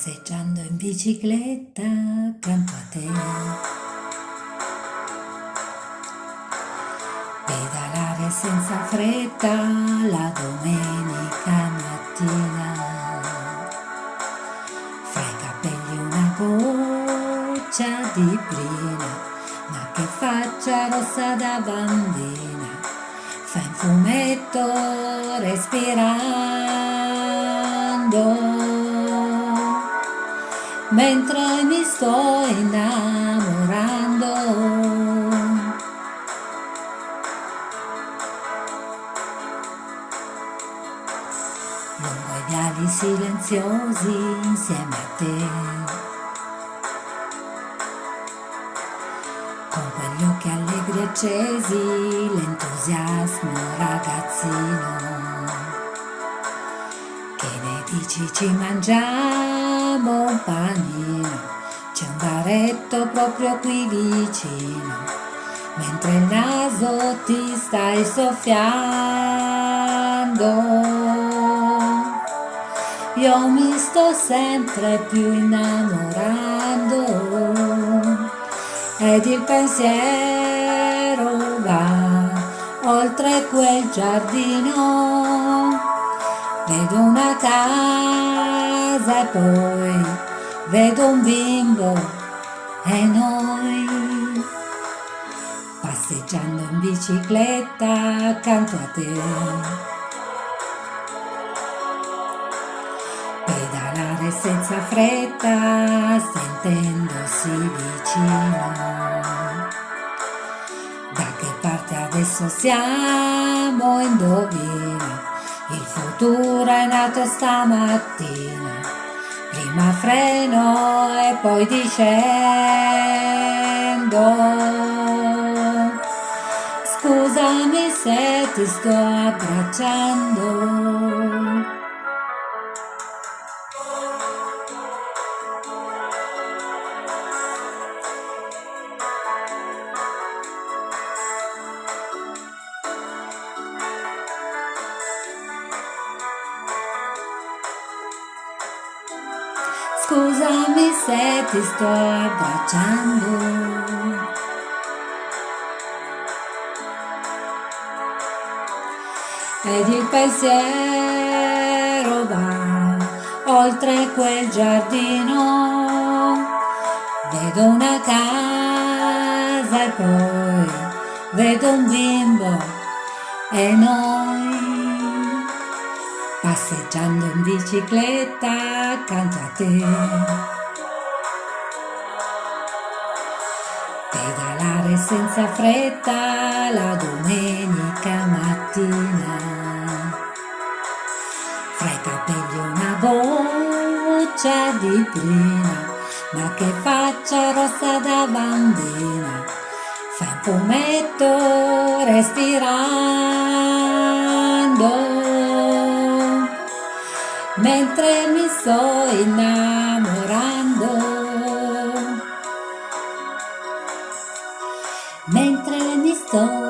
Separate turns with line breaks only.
Passeggiando in bicicletta accanto a te, pedalare senza fretta la domenica mattina, fra i capelli una goccia di brina, ma che faccia rossa da bambina, fa in fumetto respirando, mentre mi sto innamorando. Lungo i viali silenziosi insieme a te, con quegli occhi allegri accesi, l'entusiasmo ragazzino, che ne dici ci mangiamo un panino, c'è un baretto proprio qui vicino, mentre il naso ti stai soffiando, io mi sto sempre più innamorando, ed il pensiero va oltre quel giardino, vedo una casa e poi vedo un bimbo e noi, passeggiando in bicicletta accanto a te, pedalare senza fretta, sentendosi vicino. Da che parte adesso siamo? Indovina, il futuro è nato stamattina, prima freno e poi discendo. Scusami se ti sto abbracciando. Scusami se ti sto abbracciando. Ed il pensiero va oltre quel giardino, vedo una casa e poi vedo un bimbo e noi, passeggiando in bicicletta accanto a te, pedalare senza fretta la domenica mattina, fra i capelli una goccia di brina, ma che faccia rossa da bambina, fa un fumetto respirando, mentre mi sto innamorando, mentre mi sto